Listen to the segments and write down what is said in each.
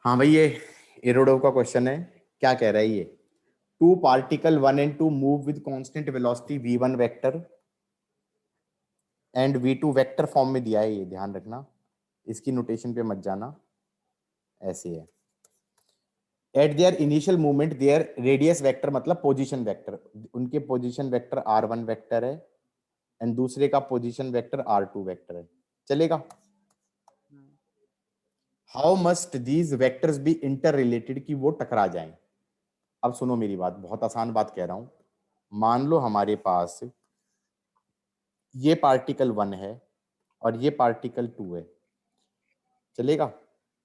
हाँ भाई, ये एरोडो का क्वेश्चन है। क्या कह रहा है ये? Two particle 1 and 2 move with constant velocity v1 vector and v2 vector form में दिया है। ये ध्यान रखना, इसकी नोटेशन पे मत जाना, ऐसे है। At their initial movement their radius vector मतलब पोजीशन वेक्टर, उनके पोजीशन वेक्टर r1 वेक्टर है एंड दूसरे का पोजीशन वेक्टर r2 वेक्टर है। चलेगा? How must these vectors be interrelated कि वो टकरा जाएं। अब सुनो मेरी बात, बहुत आसान बात कह रहा हूं। मान लो हमारे पास ये पार्टिकल 1 है और ये पार्टिकल 2 है। चलेगा?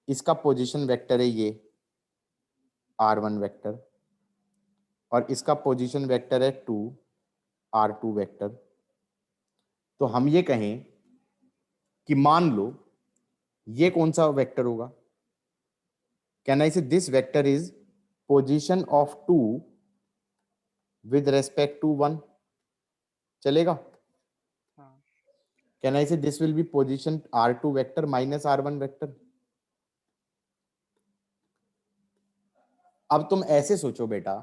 इसका पोजीशन वेक्टर है ये r1 वेक्टर और इसका पोजीशन वेक्टर है 2 r2 वेक्टर। तो हम ये कहें कि मान लो ये कौन सा वेक्टर होगा? Can I say this vector is position of 2 with respect to 1। चलेगा? Can I say this will be position r2 vector minus r1 vector. अब तुम ऐसे सोचो बेटा,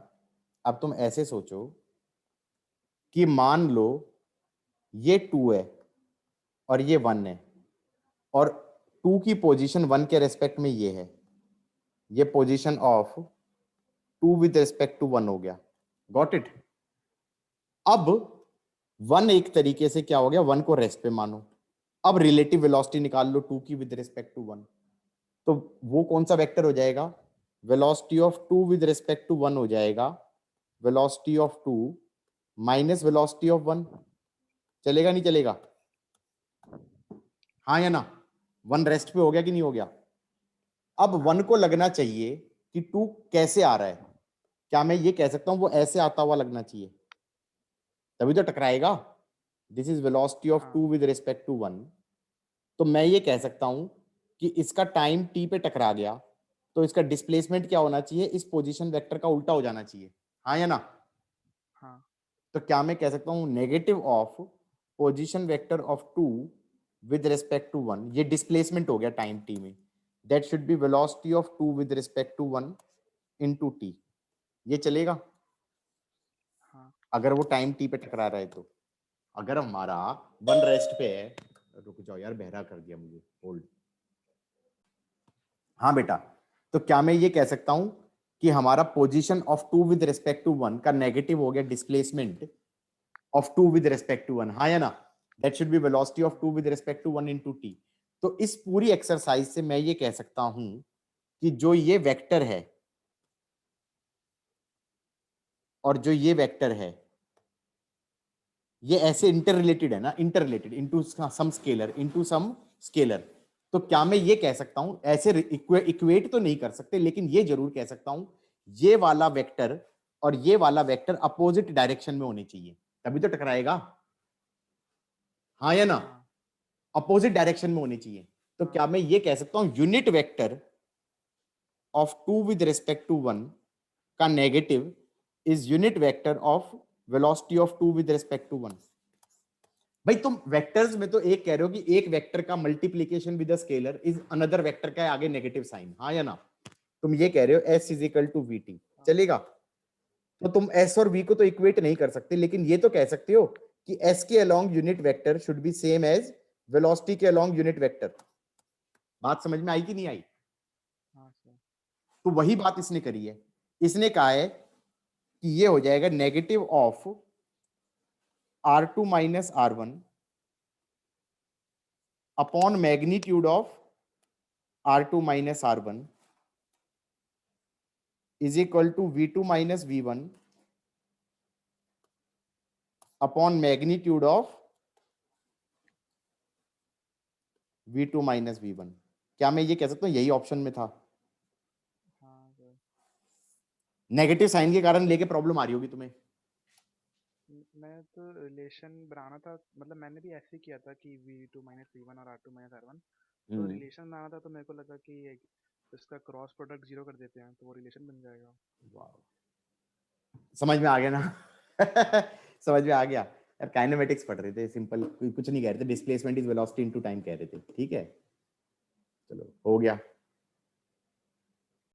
अब तुम ऐसे सोचो कि मान लो ये 2 है और ये 1 है और 2 की पोजीशन 1 के रेस्पेक्ट में ये है। ये position of 2 with respect to 1 हो गया। Got it? अब 1 एक तरीके से क्या हो गया, 1 को रेस्ट पे मानो। अब रिलेटिव वेलोसिटी निकाल लो 2 की विद रेस्पेक्ट टू 1। तो वो कौन सा वेक्टर हो जाएगा? Velocity of 2 with respect to 1 हो जाएगा velocity of 2 minus velocity of 1। चलेगा नहीं चलेगा? हाँ या ना? 1 रेस्ट पे हो गया कि नहीं हो गया? अब 1 को लगना चाहिए कि 2 कैसे आ रहा है। क्या मैं ये कह सकता हूं वो ऐसे आता हुआ लगना चाहिए, तभी तो टकराएगा। This is velocity of 2 with respect to 1। तो मैं ये कह सकता हूं कि इसका टाइम t पे टकरा गया, तो इसका डिस्प्लेसमेंट क्या होना चाहिए? इस पोजीशन वेक्टर का उल्टा हो जाना चाहिए। हाँ या ना? हाँ। तो क्या मैं कह सकता हूं negative of position vector of 2 with respect to 1, ये डिस्प्लेसमेंट हो गया टाइम t में, that should be velocity of 2 with respect to 1 into t। ये चलेगा? हाँ। अगर वो टाइम t पे टकरा रहा है तो। अगर हमारा 1 रेस्ट पे है, रुक जाओ यार, बहरा कर दिया मुझे, होल्ड। हाँ बेटा, तो क्या मैं ये कह सकता हूं कि हमारा position of 2 with respect to 1 का नेगेटिव हो गया displacement of 2 with respect to 1। हाँ या ना? That should be velocity of 2 with respect to 1 into t। तो इस पूरी एक्सरसाइज से मैं ये कह सकता हूं कि जो ये वेक्टर है और जो ये वेक्टर है, ये ऐसे इंटर रिलेटेड है ना, interrelated into some scalar into some scalar. तो क्या मैं ये कह सकता हूं, ऐसे इक्वेट तो नहीं कर सकते, लेकिन ये जरूर कह सकता हूं ये वाला वेक्टर और ये वाला वेक्टर अपोजिट डायरेक्शन में होने चाहिए, तभी तो टकराएगा। हाँ या ना? अपोजिट डायरेक्शन में होने चाहिए। तो क्या मैं ये कह सकता हूं unit vector of 2 with respect to 1 का negative is unit vector of velocity of 2 with respect to 1। भाई तुम वेक्टर्स में तो एक कह रहे हो कि एक वेक्टर का multiplication with a scalar is another vector का आगे नेगेटिव साइन। हाँ या ना? तुम ये कह रहे हो s is equal to v t. चलेगा? तो तुम s और v को तो इक्वेट नहीं कर सकते, लेकिन ये तो कह सकते हो कि s के along unit vector should be same as velocity के अलोंग यूनिट वेक्टर। बात समझ में आई कि नहीं आई? तो वही बात इसने करी है। इसने कहा है कि ये हो जाएगा negative of r2 minus r1 upon magnitude of r2 minus r1 is equal to v2 minus v1 upon magnitude of v2 minus v1। क्या मैं ये कह सकता हूं यही ऑप्शन में था? नेगेटिव साइन के कारण लेके प्रॉब्लम आ रही होगी तुम्हें। मैं तो रिलेशन बनाना था, मतलब मैंने भी ऐसे ही किया था कि v2 माइनस v1 और r2 माइनस r1। तो रिलेशन बनाना था, तो मेरे को लगा कि इसका क्रॉस प्रोडक्ट जीरो कर देते हैं तो वो रिलेशन बन जाएगा। समझ में आ गया ना? समझ में आ गया यार। काइनेमेटिक्स पढ़ रहे थे, सिंपल, कुछ नहीं कह रहे थे। Displacement is velocity into time कह रहे थे। ठीक है, चलो हो गया।